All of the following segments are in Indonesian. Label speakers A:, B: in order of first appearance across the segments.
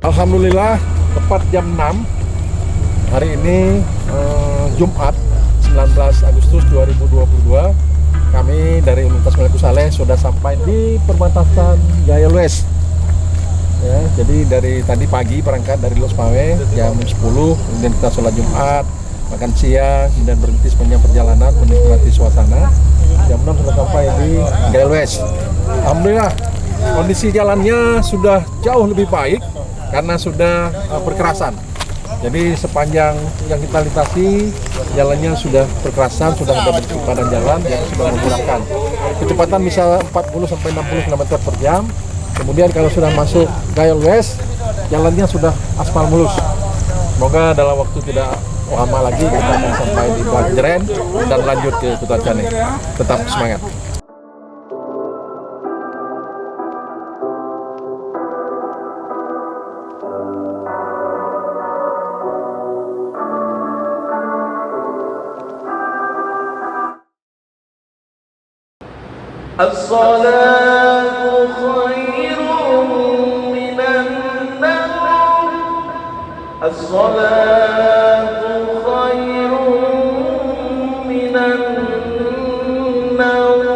A: Alhamdulillah tepat jam 6 hari ini Jumat 19 Agustus 2022 kami dari Universitas Maliku Saleh sudah sampai di perbatasan Gaya Lues ya. Jadi dari tadi pagi berangkat dari Los Pawe jam 10, kemudian kita sholat Jumat, makan siang, dan berhenti sepanjang perjalanan menikmati suasana. Jam 6 sudah sampai di Gaya Lues. Alhamdulillah kondisi jalannya sudah jauh lebih baik karena sudah perkerasan. Jadi sepanjang yang kita lintasi jalannya sudah perkerasan, sudah ada bentuk badan jalan yang sudah menggunakan kecepatan bisa 40 sampai 60 km per jam. Kemudian kalau sudah masuk Gaya Lues jalannya sudah aspal mulus. Semoga dalam waktu tidak lama lagi kita akan sampai di Blanjeren dan lanjut ke Kuta Cane. Tetap semangat.
B: As-salatu khairun minan nawm. As-salatu khairun minan nawm.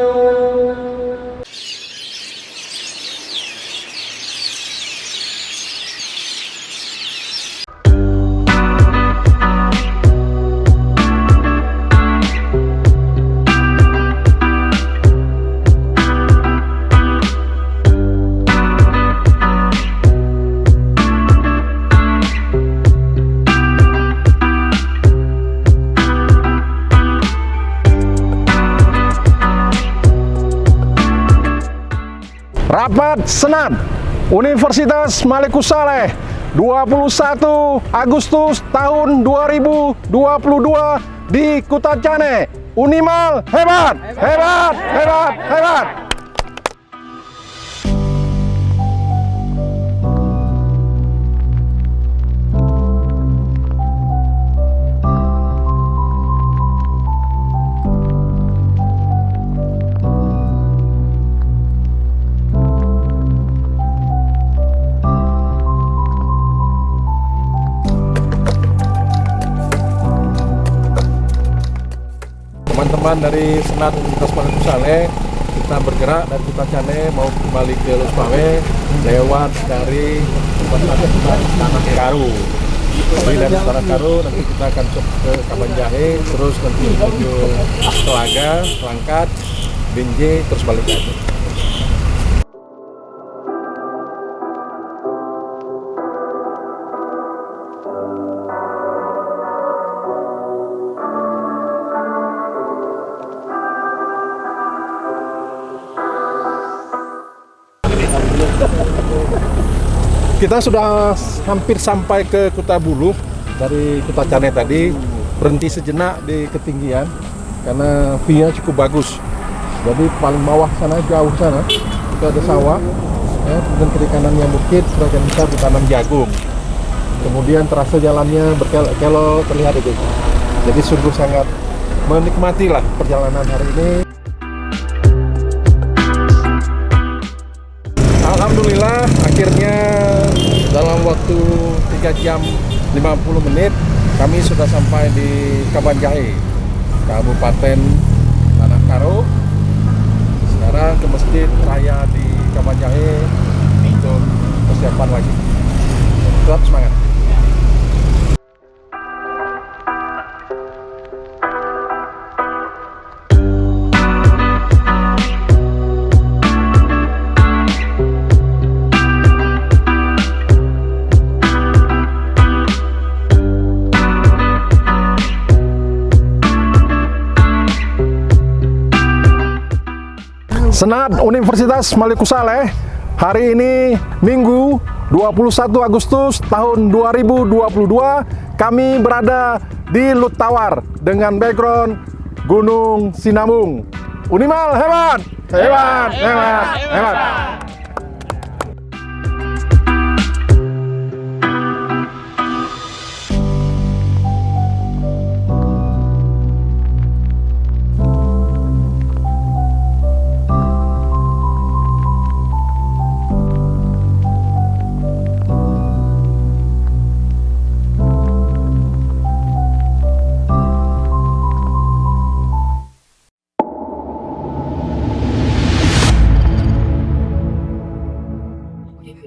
A: Rapat Senat Universitas Maliku Saleh 21 Agustus tahun 2022 di Kuta Cane. Unimal hebat, hebat, hebat, hebat. Teman-teman dari Senat Universitas Maliku Saleh, kita bergerak dari Kuta Cane mau kembali ke Los Pawe lewat dari Tanah Karu. Jadi dari Tanah Karu nanti kita akan ke Kabanjahe, terus nanti menuju Telaga, Langkat, Binjai, terus balik lagi. Kita sudah hampir sampai ke Kuta Buluh dari Kuta Cane tadi, berhenti sejenak di ketinggian karena view-nya cukup bagus. Jadi paling bawah sana, jauh sana itu ada sawah, ya, kemudian kiri kanannya bukit, sebagian besar ditanam jagung. Kemudian terasa jalannya berkelok terlihat itu. Jadi sungguh sangat menikmati lah perjalanan hari ini. Alhamdulillah akhirnya dalam waktu 3 jam 50 menit kami sudah sampai di Kabanjahe, Kabupaten Tanah Karo. Sekarang ke Masjid Raya di Kabanjahe untuk persiapan wajib. Tetap semangat. Senat Universitas Maliku Saleh hari ini Minggu 21 Agustus tahun 2022 kami berada di Lut Tawar dengan background Gunung Sinabung. Unimal hebat, hebat, hebat, hebat.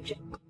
C: Project.